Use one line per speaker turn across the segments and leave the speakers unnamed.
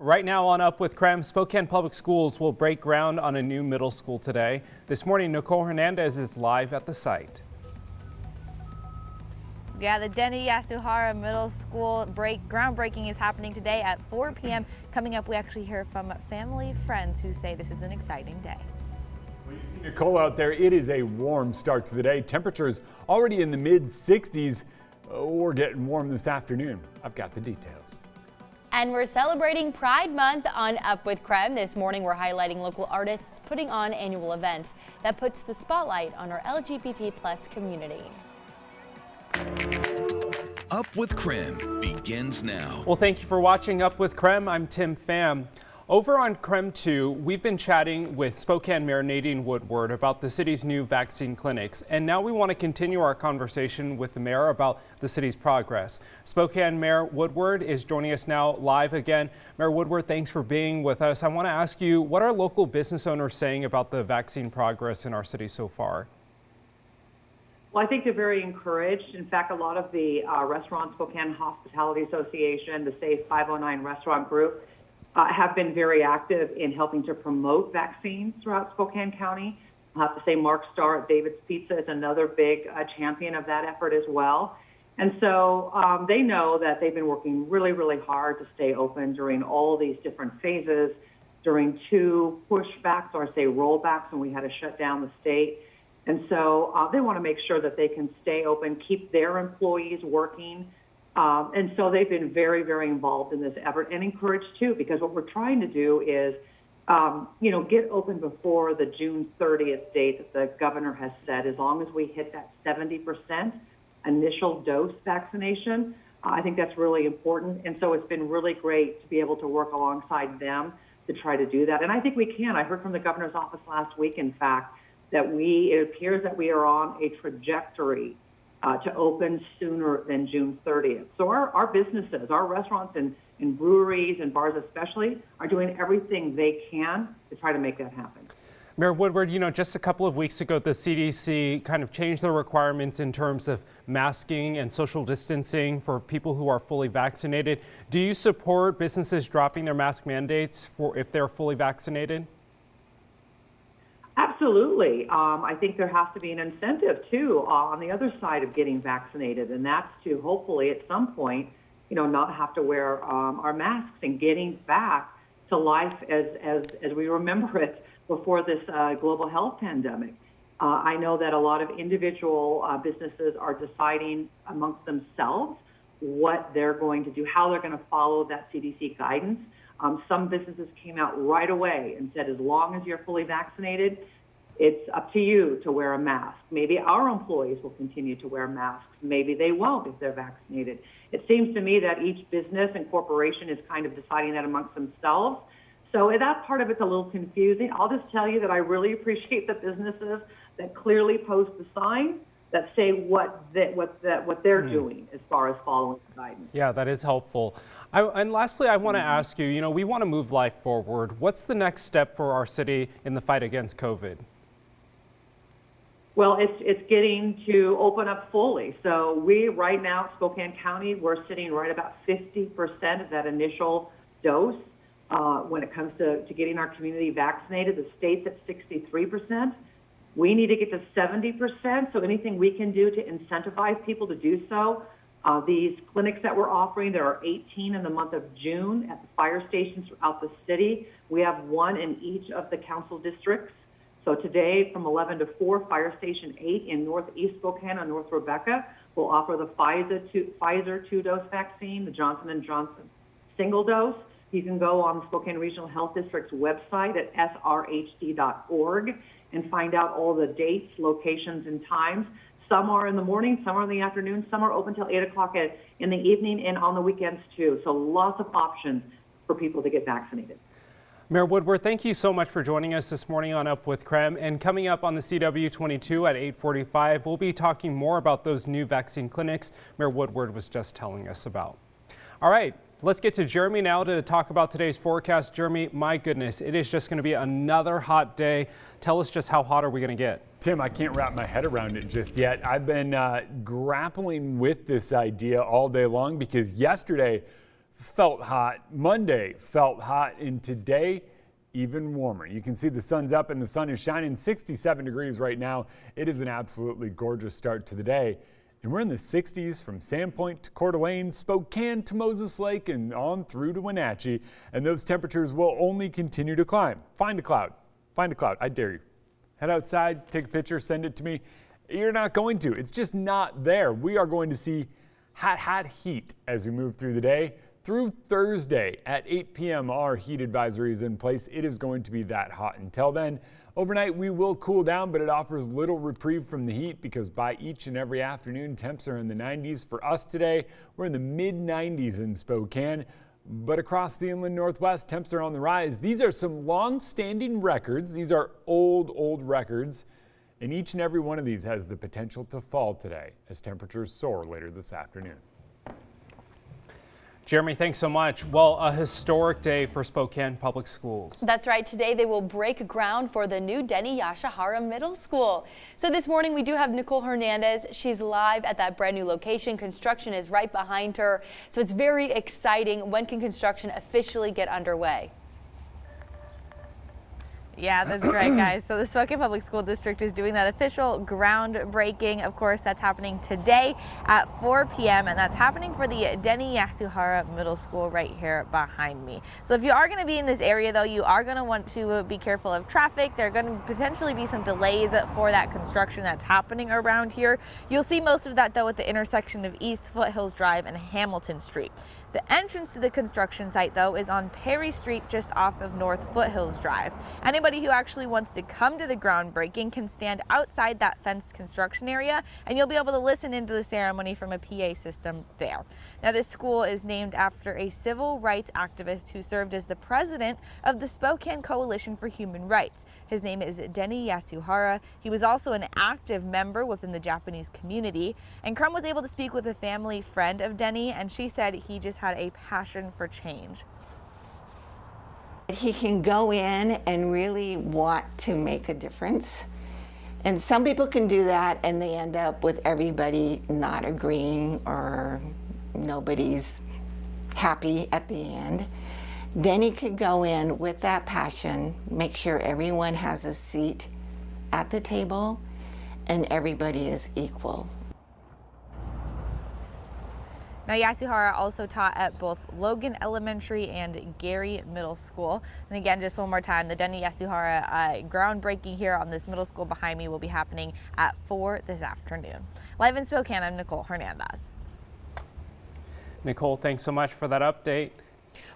Right now on Up with KREM, Spokane Public Schools will break ground on a new middle school today. This morning, Nicole Hernandez is live at the site.
Yeah, the Denny Yasuhara Middle School groundbreaking is happening today at 4 p.m. Coming up, we actually hear from family friends who say this is an exciting day.
Well, you see Nicole out there. It is a warm start to the day. Temperatures already in the mid 60s. We're getting warm this afternoon. I've got the details.
And we're celebrating Pride Month on Up with KREM. This morning we're highlighting local artists putting on annual events that puts the spotlight on our LGBT+ community.
Up with KREM begins now.
Well, thank you for watching Up with KREM. I'm Tim Pham. Over on KREM 2, we've been chatting with Spokane Mayor Nadine Woodward about the city's new vaccine clinics, and now we want to continue our conversation with the mayor about the city's progress. Spokane Mayor Woodward is joining us now live again. Mayor Woodward, thanks for being with us. I want to ask you, what are local business owners saying about the vaccine progress in our city so far?
Well, I think they're very encouraged. In fact, a lot of the restaurants, Spokane Hospitality Association, the Safe 509 Restaurant Group, have been very active in helping to promote vaccines throughout Spokane County. I have to say Mark Starr at David's Pizza is another big champion of that effort as well. And so they know that they've been working really, really hard to stay open during all these different phases, during two pushbacks, or say rollbacks, when we had to shut down the state. And so they want to make sure that they can stay open, keep their employees working. And so they've been very, very involved in this effort and encouraged too, because what we're trying to do is, get open before the June 30th date that the governor has said. As long as we hit that 70% initial dose vaccination, I think that's really important. And so it's been really great to be able to work alongside them to try to do that. And I think we can. I heard from the governor's office last week, in fact, that it appears that we are on a trajectory to open sooner than June 30th. So our businesses, our restaurants and breweries and bars especially, are doing everything they can to try to make that happen.
Mayor Woodward, just a couple of weeks ago, the CDC kind of changed their requirements in terms of masking and social distancing for people who are fully vaccinated. Do you support businesses dropping their mask mandates if they're fully vaccinated?
Absolutely. I think there has to be an incentive, too, on the other side of getting vaccinated, and that's to hopefully at some point, not have to wear our masks and getting back to life as we remember it before this global health pandemic. I know that a lot of individual businesses are deciding amongst themselves what they're going to do, how they're going to follow that CDC guidance. Some businesses came out right away and said, as long as you're fully vaccinated, it's up to you to wear a mask. Maybe our employees will continue to wear masks. Maybe they won't if they're vaccinated. It seems to me that each business and corporation is kind of deciding that amongst themselves. So that part of it's a little confusing. I'll just tell you that I really appreciate the businesses that clearly post the sign that say what they're doing as far as following the guidance.
Yeah, that is helpful. And lastly, I want to ask you, we want to move life forward. What's the next step for our city in the fight against COVID?
Well, it's getting to open up fully. So right now, Spokane County, we're sitting right about 50% of that initial dose when it comes to getting our community vaccinated. The state's at 63%. We need to get to 70%, so anything we can do to incentivize people to do so. These clinics that we're offering, there are 18 in the month of June at the fire stations throughout the city. We have one in each of the council districts. So today from 11 to 4, Fire Station 8 in Northeast Spokane on North Rebecca will offer the Pfizer 2-dose vaccine, the Johnson & Johnson single dose. You can go on the Spokane Regional Health District's website at srhd.org and find out all the dates, locations, and times. Some are in the morning, some are in the afternoon, some are open till 8 o'clock in the evening and on the weekends too. So lots of options for people to get vaccinated.
Mayor Woodward, thank you so much for joining us this morning on Up with KREM. And coming up on the CW22 at 8:45, we'll be talking more about those new vaccine clinics Mayor Woodward was just telling us about. All right. Let's get to Jeremy now to talk about today's forecast. Jeremy, my goodness, it is just going to be another hot day. Tell us just how hot are we going to get?
Tim, I can't wrap my head around it just yet. I've been grappling with this idea all day long because yesterday felt hot. Monday felt hot, and today even warmer. You can see the sun's up and the sun is shining. 67 degrees right now. It is an absolutely gorgeous start to the day. And we're in the 60s from Sandpoint to Coeur d'Alene, Spokane to Moses Lake, and on through to Wenatchee. And those temperatures will only continue to climb. Find a cloud. Find a cloud. I dare you. Head outside, take a picture, send it to me. You're not going to. It's just not there. We are going to see hot heat as we move through the day. Through Thursday at 8 p.m., our heat advisory is in place. It is going to be that hot. Until then, overnight we will cool down, but it offers little reprieve from the heat because by each and every afternoon, temps are in the 90s. For us today, we're in the mid-90s in Spokane, but across the inland Northwest, temps are on the rise. These are some long-standing records. These are old records, and each and every one of these has the potential to fall today as temperatures soar later this afternoon.
Jeremy, thanks so much. Well, a historic day for Spokane Public Schools.
That's right. Today they will break ground for the new Denny Yashihara Middle School. So this morning we do have Nicole Hernandez. She's live at that brand new location. Construction is right behind her. So it's very exciting. When can construction officially get underway?
Yeah, that's right, guys. So the Spokane Public School District is doing that official groundbreaking. Of course, that's happening today at 4 p.m. and that's happening for the Denny Yashihara Middle School right here behind me. So if you are going to be in this area, though, you are going to want to be careful of traffic. There are going to potentially be some delays for that construction that's happening around here. You'll see most of that, though, at the intersection of East Foothills Drive and Hamilton Street. The entrance to the construction site, though, is on Perry Street just off of North Foothills Drive. Anybody who actually wants to come to the groundbreaking can stand outside that fenced construction area, and you'll be able to listen into the ceremony from a PA system there. Now, this school is named after a civil rights activist who served as the president of the Spokane Coalition for Human Rights. His name is Denny Yashihara. He was also an active member within the Japanese community, and KREM was able to speak with a family friend of Denny, and she said he just had a passion for change.
He can go in and really want to make a difference. And some people can do that and they end up with everybody not agreeing or nobody's happy at the end. Then he could go in with that passion, make sure everyone has a seat at the table and everybody is equal.
Now, Yasuhara also taught at both Logan Elementary and Gary Middle School. And again, just one more time, the Denny Yasuhara groundbreaking here on this middle school behind me will be happening at 4 this afternoon. Live in Spokane, I'm Nicole Hernandez.
Nicole, thanks so much for that update.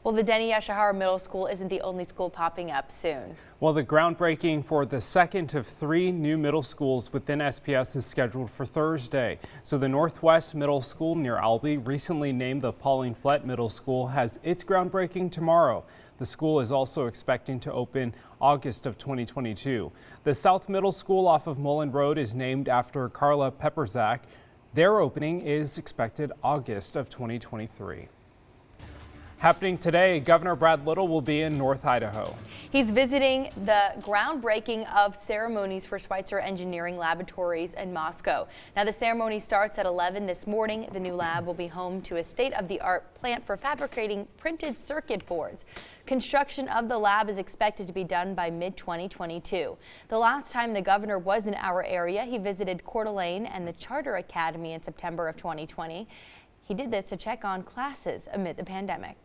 Well, the Denny Yashihara Middle School isn't the only school popping up soon.
Well, the groundbreaking for the second of 3 new middle schools within SPS is scheduled for Thursday. So the Northwest Middle School near Albee, recently named the Pauline Flett Middle School, has its groundbreaking tomorrow. The school is also expecting to open August of 2022. The South Middle School off of Mullen Road is named after Carla Pepperzak. Their opening is expected August of 2023. Happening today, Governor Brad Little will be in North Idaho.
He's visiting the groundbreaking of ceremonies for Schweitzer Engineering Laboratories in Moscow. Now, the ceremony starts at 11 this morning. The new lab will be home to a state-of-the-art plant for fabricating printed circuit boards. Construction of the lab is expected to be done by mid-2022. The last time the governor was in our area, he visited Coeur d'Alene and the Charter Academy in September of 2020. He did this to check on classes amid the pandemic.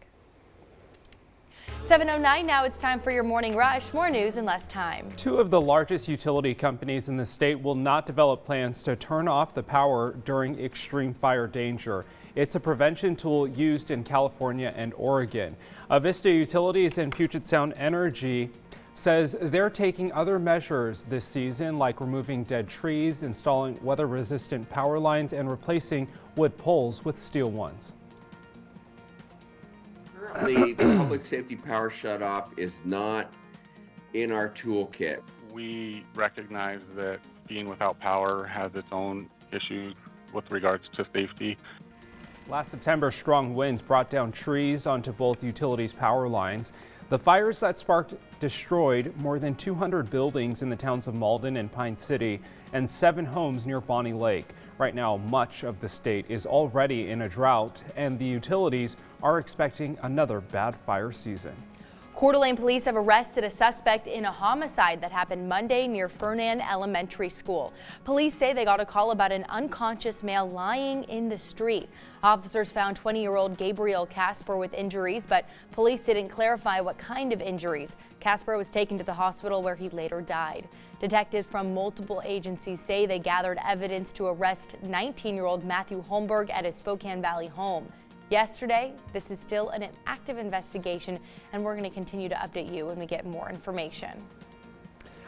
7:09 now, it's time for your morning rush. More news in less time.
2 of the largest utility companies in the state will not develop plans to turn off the power during extreme fire danger. It's a prevention tool used in California and Oregon. Avista Utilities and Puget Sound Energy says they're taking other measures this season, like removing dead trees, installing weather-resistant power lines, and replacing wood poles with steel ones.
Currently, the public safety power shutoff is not in our toolkit.
We recognize that being without power has its own issues with regards to safety.
Last September, strong winds brought down trees onto both utilities' power lines. The fires that sparked destroyed more than 200 buildings in the towns of Malden and Pine City and 7 homes near Bonnie Lake. Right now, much of the state is already in a drought, and the utilities are expecting another bad fire season.
Coeur d'Alene police have arrested a suspect in a homicide that happened Monday near Fernan Elementary School. Police say they got a call about an unconscious male lying in the street. Officers found 20-year-old Gabriel Casper with injuries, but police didn't clarify what kind of injuries. Casper was taken to the hospital where he later died. Detectives from multiple agencies say they gathered evidence to arrest 19-year-old Matthew Holmberg at his Spokane Valley home. Yesterday, this is still an active investigation, and we're going to continue to update you when we get more information.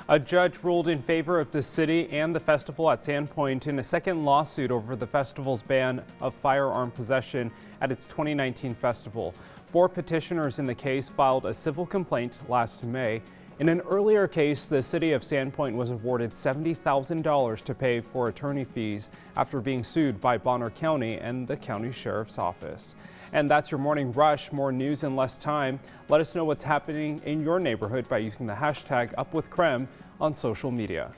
A judge ruled in favor of the city and the festival at Sandpoint in a second lawsuit over the festival's ban of firearm possession at its 2019 festival. 4 petitioners in the case filed a civil complaint last May. In an earlier case, the city of Sandpoint was awarded $70,000 to pay for attorney fees after being sued by Bonner County and the county sheriff's office. And that's your morning rush. More news in less time. Let us know what's happening in your neighborhood by using the hashtag #UpWithKrem on social media.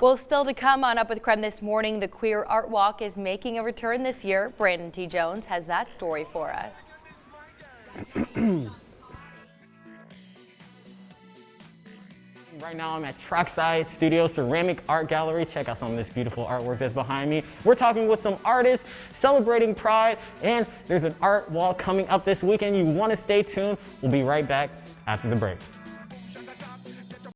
Well, still to come on Up with Krem this morning, the Queer Art Walk is making a return this year. Brandon T. Jones has that story for us.
Right now I'm at Trackside Studio Ceramic Art Gallery. Check out some of this beautiful artwork that's behind me. We're talking with some artists celebrating Pride, and there's an art wall coming up this weekend. You want to stay tuned. We'll be right back after the break.